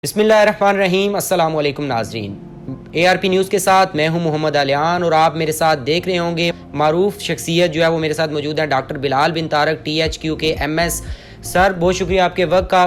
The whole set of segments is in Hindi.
बिस्मिल्लाहिर्रहमानिर्रहीम। अस्सलाम वालेकुम नाजरीन, ARP न्यूज़ के साथ मैं हूं मोहम्मद आलियान और आप मेरे साथ देख रहे होंगे मारूफ शख्सियत जो है वो मेरे साथ मौजूद है, डॉक्टर बिलाल बिन तारक THQ के MS। सर बहुत शुक्रिया आपके वक्त का,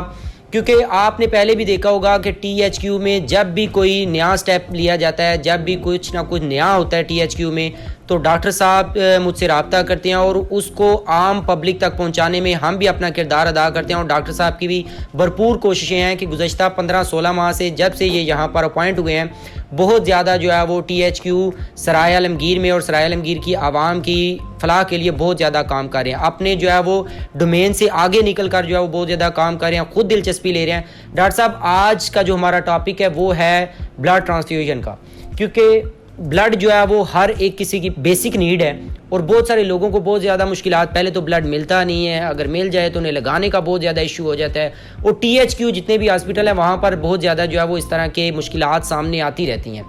क्योंकि आपने पहले भी देखा होगा कि THQ में जब भी कोई नया स्टेप लिया जाता है, जब भी कुछ ना कुछ नया होता है THQ में, तो डॉक्टर साहब मुझसे रब्ता करते हैं और उसको आम पब्लिक तक पहुंचाने में हम भी अपना किरदार अदा करते हैं। और डॉक्टर साहब की भी भरपूर कोशिशें हैं कि गुज़श्ता 15-16 माह से जब से ये यहाँ पर अपॉइंट हुए हैं, बहुत ज़्यादा जो है वो THQ सराय आलमगीर में और सराय आलमगीर की आवाम की फलाह के लिए बहुत ज़्यादा काम कर रहे हैं। अपने जो है वो डोमेन से आगे निकल कर जो है वो बहुत ज़्यादा काम कर रहे हैं, खुद दिलचस्पी ले रहे हैं। डॉक्टर साहब आज का जो हमारा टॉपिक है वो है ब्लड ट्रांसफ्यूजन का, क्योंकि ब्लड जो है वो हर एक किसी की बेसिक नीड है और बहुत सारे लोगों को बहुत ज़्यादा मुश्किलात, पहले तो ब्लड मिलता नहीं है, अगर मिल जाए तो उन्हें लगाने का बहुत ज़्यादा इशू हो जाता है। और THQ जितने भी हॉस्पिटल हैं वहाँ पर बहुत ज़्यादा जो है वो इस तरह के मुश्किलात सामने आती रहती हैं।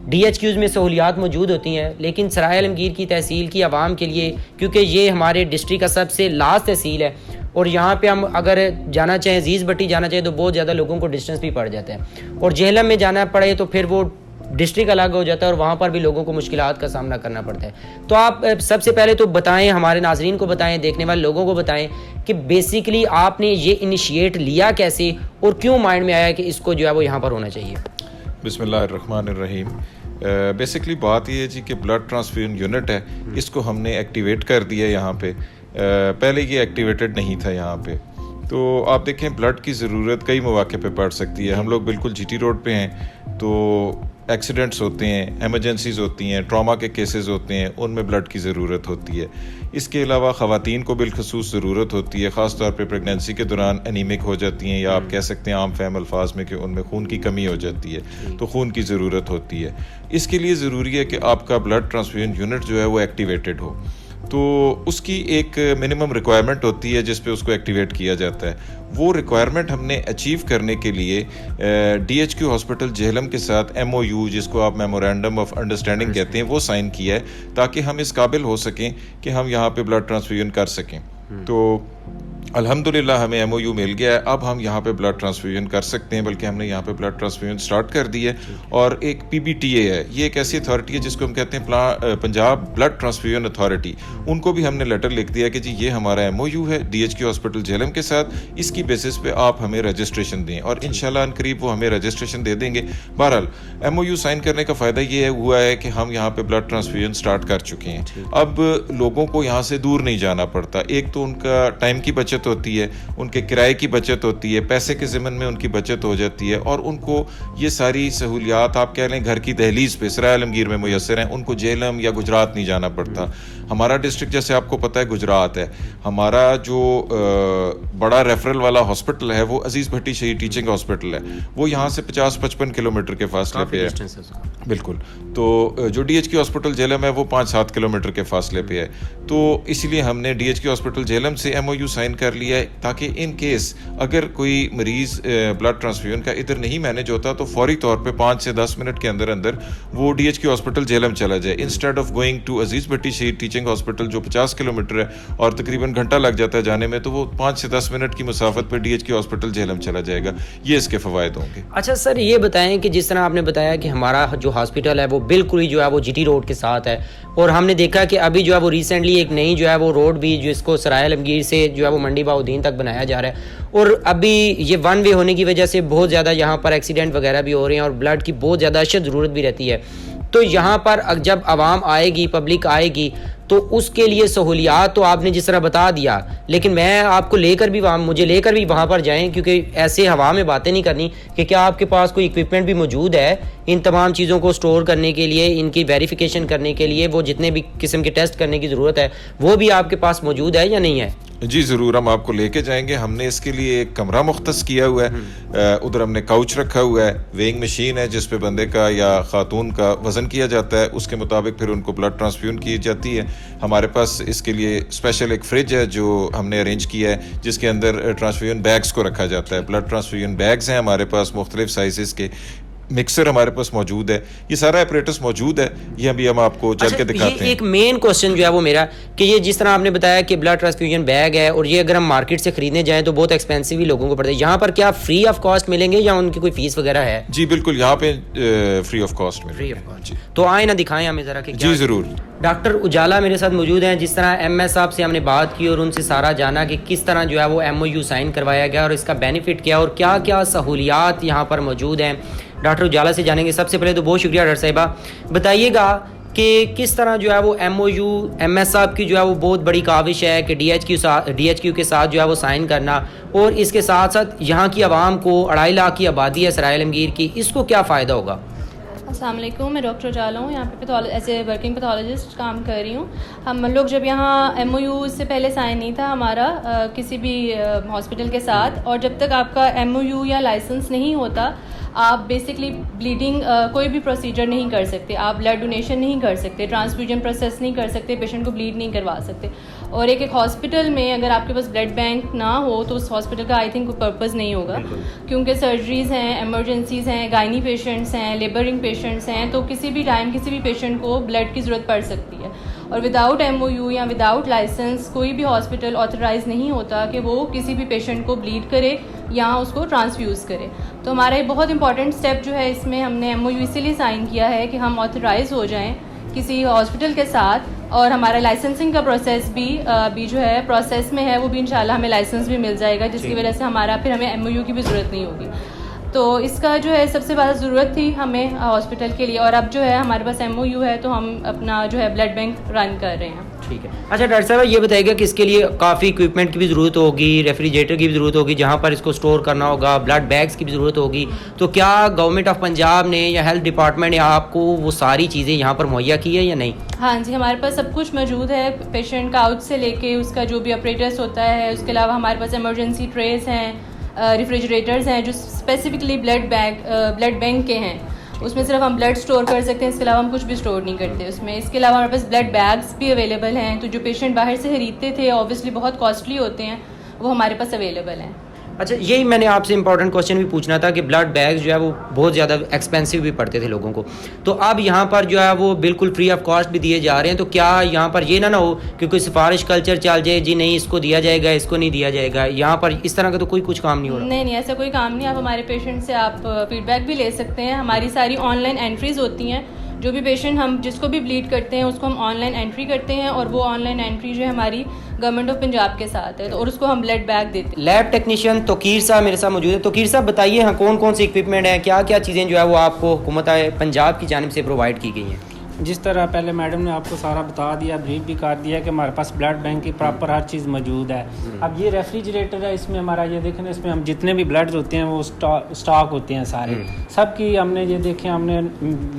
DHQs में सहूलियात मौजूद होती हैं, लेकिन सराय आलमगीर की तहसील की आवाम के लिए, क्योंकि ये हमारे डिस्ट्रिक्ट का सबसे लास्ट तहसील है और यहाँ पे हम अगर जाना चाहें, अजीज़ भट्टी जाना चाहें, तो बहुत ज़्यादा लोगों को डिस्टेंस भी पड़ जाता है। और जेहलम में जाना पड़े तो फिर वो डिस्ट्रिक्ट अलग हो जाता है और वहाँ पर भी लोगों को मुश्किलात का सामना करना पड़ता है। तो आप सबसे पहले तो बताएं, हमारे नाजरीन को बताएं, देखने वाले लोगों को बताएं कि बेसिकली आपने ये इनिशिएट लिया कैसे और क्यों माइंड में आया कि इसको जो है वो यहाँ पर होना चाहिए। बिस्मिल्लाहिर्रहमानिर्रहीम। बेसिकली बात ये है जी कि ब्लड ट्रांसफ्यूजन यूनिट है, इसको हमने एक्टिवेट कर दिया यहाँ पे। पहले ये एक्टिवेटेड नहीं था यहाँ पे। तो आप देखें ब्लड की ज़रूरत कई मौके पे पड़ सकती है। हम लोग बिल्कुल GT रोड पे हैं, तो एक्सीडेंट्स होते हैं, एमरजेंसीज़ होती हैं, ट्रॉमा के केसेस होते हैं, उनमें ब्लड की ज़रूरत होती है। इसके अलावा ख़वातीन को बिलखसूस ज़रूरत होती है, ख़ास तौर पे प्रेगनेंसी के दौरान एनीमिक हो जाती हैं, या आप कह सकते हैं आम फहम अल्फाज में कि उनमें खून की कमी हो जाती है, तो खून की ज़रूरत होती है। इसके लिए ज़रूरी है कि आपका ब्लड ट्रांसफ्यूजन यूनिट जो है वो एक्टिवेटेड हो। तो उसकी एक मिनिमम रिक्वायरमेंट होती है जिस पे उसको एक्टिवेट किया जाता है। वो रिक्वायरमेंट हमने अचीव करने के लिए DHQ हॉस्पिटल जेहलम के साथ MOU, जिसको आप मेमोरेंडम ऑफ अंडरस्टैंडिंग कहते हैं, वो साइन किया है ताकि हम इस काबिल हो सकें कि हम यहाँ पे ब्लड ट्रांसफ्यूजन कर सकें। तो अल्हम्दुलिल्लाह हमें MOU मिल गया है, अब हम यहाँ पे ब्लड ट्रांसफ्यूजन कर सकते हैं, बल्कि हमने यहाँ पे ब्लड ट्रांसफ्यूजन स्टार्ट कर दी है। और एक PBTA है, ये एक ऐसी अथॉरिटी है जिसको हम कहते हैं पंजाब ब्लड ट्रांसफ्यूजन अथॉरिटी। उनको भी हमने लेटर लिख दिया कि जी ये हमारा MOU है DHQ हॉस्पिटल जेहलम के साथ, इसकी बेसिस पे आप हमें रजिस्ट्रेशन दें, और इंशाल्लाह अनकरीब वो हमें रजिस्ट्रेशन दे देंगे। बहरहाल MOU साइन करने का फ़ायदा ये हुआ है कि हम यहाँ पे ब्लड ट्रांसफ्यूजन स्टार्ट कर चुके हैं। अब लोगों को यहाँ से दूर नहीं जाना पड़ता। एक तो उनका टाइम की बचत होती है, उनके किराए की बचत होती है, पैसे के ज़िमन में उनकी बचत हो जाती है, और उनको ये सारी सहूलियात आप कह लें घर की दहलीज पे सराय आलमगीर में मुयस्सर हैं। उनको जेहलम या गुजरात नहीं जाना पड़ता। हमारा डिस्ट्रिक्ट जैसे आपको पता है गुजरात है, हमारा जो बड़ा रेफरल वाला हॉस्पिटल है वो अजीज़ भट्टी शहीद टीचिंग हॉस्पिटल है, वो यहाँ से 50-55 किलोमीटर के फासले पे है। बिल्कुल। तो जो DHQ हॉस्पिटल जेहलम है वो 5-7 किलोमीटर के फासले पे है। तो इसलिए हमने DHQ हॉस्पिटल जेहलम से MOU साइन कर लिया है ताकि इन केस अगर कोई मरीज़ ब्लड ट्रांसफ्यूजन का इधर नहीं मैनेज होता तो फौरी तौर पे 5 से 10 मिनट के अंदर अंदर वो DHQ हॉस्पिटल जेहलम चला जाए, इंस्टेड ऑफ गोइंग टू अजीज़ भट्टी शहीद टीचिंग हॉस्पिटल जो 50 किलोमीटर है और तकरीबन घंटा लग जाता है जाने में, तो वो 5 से 10 मिनट की मुसाफत पर DHQ हॉस्पिटल जेहलम चला जाएगा। ये इसके फ़वायद होंगे। अच्छा सर, ये बताएं कि जिस तरह आपने बताया कि हमारा जो हॉस्पिटल है वो बिल्कुल ही जो है वो GT रोड के साथ है, और हमने देखा कि अभी जो है वो रिसेंटली एक नई जो है वो रोड भी जिसको सराय आलमगीर से जो है वो मंडी बाउद्दीन तक बनाया जा रहा है, और अभी ये वन वे होने की वजह से बहुत ज़्यादा यहाँ पर एक्सीडेंट वगैरह भी हो रहे हैं और ब्लड की बहुत ज़्यादा अशद ज़रूरत भी रहती है। तो यहाँ पर जब आवाम आएगी, पब्लिक आएगी, तो उसके लिए सहूलियात तो आपने जिस तरह बता दिया, लेकिन मैं आपको लेकर भी मुझे लेकर भी वहाँ पर जाएं, क्योंकि ऐसे हवा में बातें नहीं करनी कि क्या आपके पास कोई इक्विपमेंट भी मौजूद है इन तमाम चीज़ों को स्टोर करने के लिए, इनकी वेरिफिकेशन करने के लिए, वो जितने भी किस्म के टेस्ट करने की ज़रूरत है वो भी आपके पास मौजूद है या नहीं है? जी ज़रूर, हम आपको लेके जाएंगे। हमने इसके लिए एक कमरा मुख्तस किया हुआ है, उधर हमने काउच रखा हुआ है, वेइंग मशीन है जिस पे बंदे का या खातून का वज़न किया जाता है, उसके मुताबिक फिर उनको ब्लड ट्रांसफ्यूजन की जाती है। हमारे पास इसके लिए स्पेशल एक फ्रिज है जो हमने अरेंज किया है जिसके अंदर ट्रांसफ्यूजन बैग्स को रखा जाता है। ब्लड ट्रांसफ्यूजन बैग्स हैं हमारे पास मुख्तलिफ साइज़ के, मिक्सर हमारे पास मौजूद है, ये सारा अपरेटस मौजूद है, ये अभी हम आपको चल के दिखाते हैं। एक मेन क्वेश्चन जो है वो मेरा कि ये जिस तरह आपने बताया कि ब्लड ट्रांसफ्यूजन बैग है और ये अगर हम मार्केट से खरीदने जाएं तो बहुत एक्सपेंसिव ही लोगों को पड़ता है, यहाँ पर क्या फ्री ऑफ कॉस्ट मिलेंगे या उनकी कोई फीस वगैरह है? जी बिल्कुल, यहाँ पे फ्री ऑफ कॉस्ट में। Free of cost. तो आए ना दिखाएं हमें ज़रा कि जी ज़रूर। डॉक्टर उजाला मेरे साथ मौजूद हैं। जिस तरह एमएस साहब से हमने बात की और उनसे सारा जाना कि किस तरह जो है वो एमओयू साइन करवाया गया और इसका बेनिफिट क्या और क्या क्या सहूलियात यहाँ पर मौजूद हैं, डॉक्टर उजाला से जानेंगे। सबसे पहले तो बहुत शुक्रिया डॉक्टर साहिबा, बताइएगा कि किस तरह जो है वो एमओयू एमएस साहब की जो है वो बहुत बड़ी काविश है कि डीएचक्यू के साथ जो है वो साइन करना, और इसके साथ साथ यहाँ की आवाम को 2.5 लाख की आबादी है सराय आलमगीर की, इसको क्या फ़ायदा होगा? अस्सलाम वालेकुम, मैं डॉक्टर उजाला हूँ, यहाँ पे एज ए वर्किंग पैथोलॉजिस्ट काम कर रही हूँ। हम लोग जब यहाँ एमओयू से पहले साइन नहीं था हमारा किसी भी हॉस्पिटल के साथ, और जब तक आपका एमओयू या लाइसेंस नहीं होता आप बेसिकली ब्लीडिंग कोई भी प्रोसीजर नहीं कर सकते, आप ब्लड डोनेशन नहीं कर सकते, ट्रांसफ्यूजन प्रोसेस नहीं कर सकते, पेशेंट को ब्लीड नहीं करवा सकते। और एक हॉस्पिटल में अगर आपके पास ब्लड बैंक ना हो तो उस हॉस्पिटल का आई थिंक कोई पर्पज़ नहीं होगा, क्योंकि सर्जरीज़ हैं, एमरजेंसीज़ हैं, गायनी पेशेंट्स हैं, लेबरिंग पेशेंट्स हैं, तो किसी भी टाइम किसी भी पेशेंट को ब्लड की ज़रूरत पड़ सकती है। और विदाउट एमओयू या विदाउट लाइसेंस कोई भी हॉस्पिटल ऑथराइज़ नहीं होता कि वो किसी भी पेशेंट को ब्लीड करे या उसको ट्रांसफ्यूज़ करे। तो हमारा एक बहुत इंपॉर्टेंट स्टेप जो है इसमें हमने एमओयू इसीलिए साइन किया है कि हम ऑथराइज़ हो जाएं किसी हॉस्पिटल के साथ, और हमारा लाइसेंसिंग का प्रोसेस भी जो है प्रोसेस में है, वो भी इंशाल्लाह हमें लाइसेंस भी मिल जाएगा, जिसकी वजह से हमारा फिर हमें एमओयू की भी ज़रूरत नहीं होगी। तो इसका जो है सबसे ज़्यादा ज़रूरत थी हमें हॉस्पिटल के लिए, और अब जो है हमारे पास एमओयू है तो हम अपना जो है ब्लड बैंक रन कर रहे हैं। ठीक है। अच्छा डॉक्टर साहब ये बताइएगा कि इसके लिए काफ़ी इक्विपमेंट की भी ज़रूरत होगी, रेफ्रिजरेटर की भी ज़रूरत होगी जहाँ पर इसको स्टोर करना होगा, ब्लड बैग्स की भी ज़रूरत होगी, तो क्या गवर्नमेंट ऑफ पंजाब ने या हेल्थ डिपार्टमेंट ने आपको वो सारी चीज़ें यहाँ पर मुहैया की है या नहीं? हाँ जी, हमारे पास सब कुछ मौजूद है, पेशेंट काउच से लेके उसका जो भी ऑपरेटर्स होता है, उसके अलावा हमारे पास इमरजेंसी ट्रेस हैं, रेफ्रिजरेटर्स हैं जो स्पेसिफिकली ब्लड बैंक के हैं, उसमें सिर्फ हम ब्लड स्टोर कर सकते हैं, इसके अलावा हम कुछ भी स्टोर नहीं करते उसमें। इसके अलावा हमारे पास ब्लड बैग्स भी अवेलेबल हैं, तो जो पेशेंट बाहर से खरीदते थे ऑब्वियसली बहुत कॉस्टली होते हैं, वो हमारे पास अवेलेबल हैं। अच्छा यही मैंने आपसे इंपॉर्टेंट क्वेश्चन भी पूछना था कि ब्लड बैग्स जो है वो बहुत ज़्यादा एक्सपेंसिव भी पड़ते थे लोगों को, तो अब यहाँ पर जो है वो बिल्कुल फ्री ऑफ कॉस्ट भी दिए जा रहे हैं, तो क्या यहाँ पर ये ना हो कि कोई सिफारिश कल्चर चल जाए, जी नहीं इसको दिया जाएगा इसको नहीं दिया जाएगा, यहाँ पर इस तरह का तो कोई कुछ काम नहीं हो रहा? नहीं, ऐसा कोई काम नहीं। आप हमारे पेशेंट से आप फीडबैक भी ले सकते हैं, हमारी सारी ऑनलाइन एंट्रीज़ होती हैं, जो भी पेशेंट हम जिसको भी ब्लीड करते हैं उसको हम ऑनलाइन एंट्री करते हैं, और वो ऑनलाइन एंट्री जो है हमारी गवर्नमेंट ऑफ पंजाब के साथ है, तो और उसको हम ब्लड बैग देते हैं। लैब टेक्नीशियन तोकीर साहब मेरे साथ मौजूद है। तोकीर साहब बताइए हाँ कौन कौन सी इक्विपमेंट है, क्या क्या चीज़ें जो है वो आपको हुकूमत पंजाब की जानिब से प्रोवाइड की गई हैं? जिस तरह पहले मैडम ने आपको सारा बता दिया, ब्रीफ भी कर दिया कि हमारे पास ब्लड बैंक की प्रॉपर हर चीज़ मौजूद है। अब ये रेफ्रिजरेटर है, इसमें हमारा ये देखें, इसमें हम जितने भी ब्लड होते हैं वो स्टॉक होते हैं सारे, सब की हमने ये देखें हमने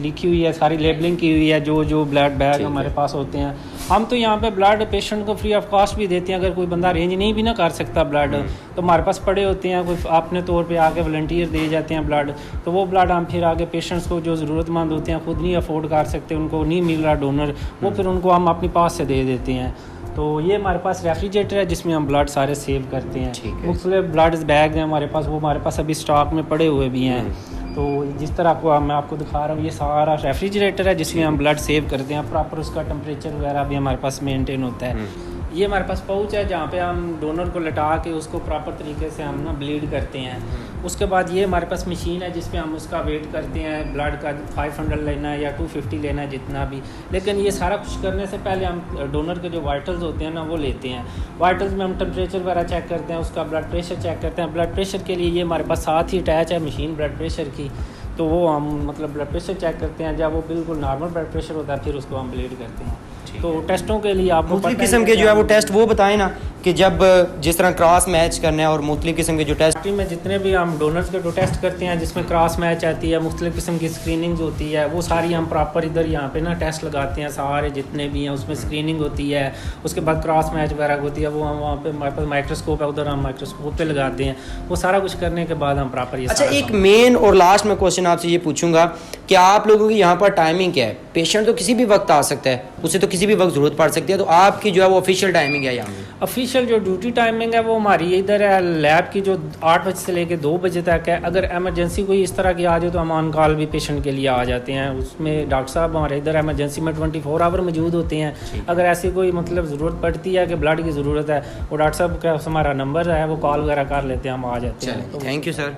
लिखी हुई है, सारी लेबलिंग की हुई है, जो ब्लड बैग हमारे पास होते हैं। हम तो यहाँ पे ब्लड पेशेंट को फ्री ऑफ कॉस्ट भी देते हैं, अगर कोई बंदा रेंज नहीं भी ना कर सकता ब्लड, तो हमारे पास पड़े होते हैं, कोई अपने तौर पे आके वॉलंटियर दे जाते हैं ब्लड, तो वो ब्लड हम फिर आगे पेशेंट्स को जो ज़रूरतमंद होते हैं खुद नहीं अफोर्ड कर सकते, उनको नहीं मिल रहा डोनर, वो फिर उनको हम अपनी पास से दे देते हैं। तो ये हमारे पास रेफ्रिजरेटर है जिसमें हम ब्लड सारे सेव करते हैं। मुख्तलिफ ब्लड बैग हैं हमारे पास, वो हमारे पास अभी स्टॉक में पड़े हुए भी हैं। तो जिस तरह को मैं आपको दिखा रहा हूँ, ये सारा रेफ्रिजरेटर है जिसमें हम ब्लड सेव करते हैं, प्रॉपर उसका टेम्परेचर वगैरह भी हमारे पास मेंटेन होता है। ये हमारे पास पाउच है जहाँ पे हम डोनर को लटा के उसको प्रॉपर तरीके से हम ना ब्लीड करते हैं। उसके बाद ये हमारे पास मशीन है जिस पे हम उसका वेट करते हैं, ब्लड का 500 लेना है या 250 लेना है जितना भी। लेकिन ये सारा कुछ करने से पहले हम डोनर के जो वाइटल्स होते हैं ना वो लेते हैं। वाइटल्स में हम टेम्परेचर वगैरह चेक करते हैं, उसका ब्लड प्रेशर चेक करते हैं। ब्लड प्रेशर के लिए ये हमारे पास साथ ही अटैच है मशीन ब्लड प्रेशर की, तो वो हम मतलब ब्लड प्रेशर चेक करते हैं। जब वो बिल्कुल नॉर्मल ब्लड प्रेशर होता है फिर उसको हम ब्लीड करते हैं। तो टेस्टों के लिए आपको मुख्तलिफ किस्म के जो है वो टेस्ट वो बताएं ना कि जब जिस तरह क्रॉस मैच करना है और मुख्तलिफ किस्म के जो टेस्ट में जितने भी हम डोनर्स के जो टेस्ट करते हैं जिसमें क्रॉस मैच आती है, मुख्तलिफ किस्म की स्क्रीनिंग होती है, वो सारी हम प्रॉपर इधर यहाँ पे ना टेस्ट लगाते हैं, सारे जितने भी हैं उसमें स्क्रीनिंग होती है। उसके बाद क्रॉस मैच वगैरह होती है, वो हम वहाँ पे हमारे पास माइक्रोस्कोप है, उधर हम माइक्रोस्कोप पे लगाते हैं। वो सारा कुछ करने के बाद हम प्रॉपर ये अच्छा एक मेन और लास्ट में क्वेश्चन आपसे ये पूछूंगा कि आप लोगों की यहाँ पर टाइमिंग क्या है? पेशेंट तो किसी भी वक्त आ सकता है, उसे तो किसी भी वक्त ज़रूरत पड़ सकती है, तो आपकी जो है वो ऑफिशियल टाइमिंग है यहाँ? ऑफिशियल ऑफिशियल जो ड्यूटी टाइमिंग है वो हमारी इधर है लैब की, जो 8 बजे से लेकर 2 बजे तक है। अगर एमरजेंसी कोई इस तरह की आ जाए तो हम ऑन कॉल भी पेशेंट के लिए आ जाते हैं। उसमें डॉक्टर साहब हमारे इधर एमरजेंसी में 24 आवर मौजूद होते हैं। अगर ऐसी कोई मतलब ज़रूरत पड़ती है कि ब्लड की ज़रूरत है, वो डॉक्टर साहब का हमारा नंबर है, वो कॉल वगैरह कर लेते हैं, हम आ जाते हैं। Thank you sir.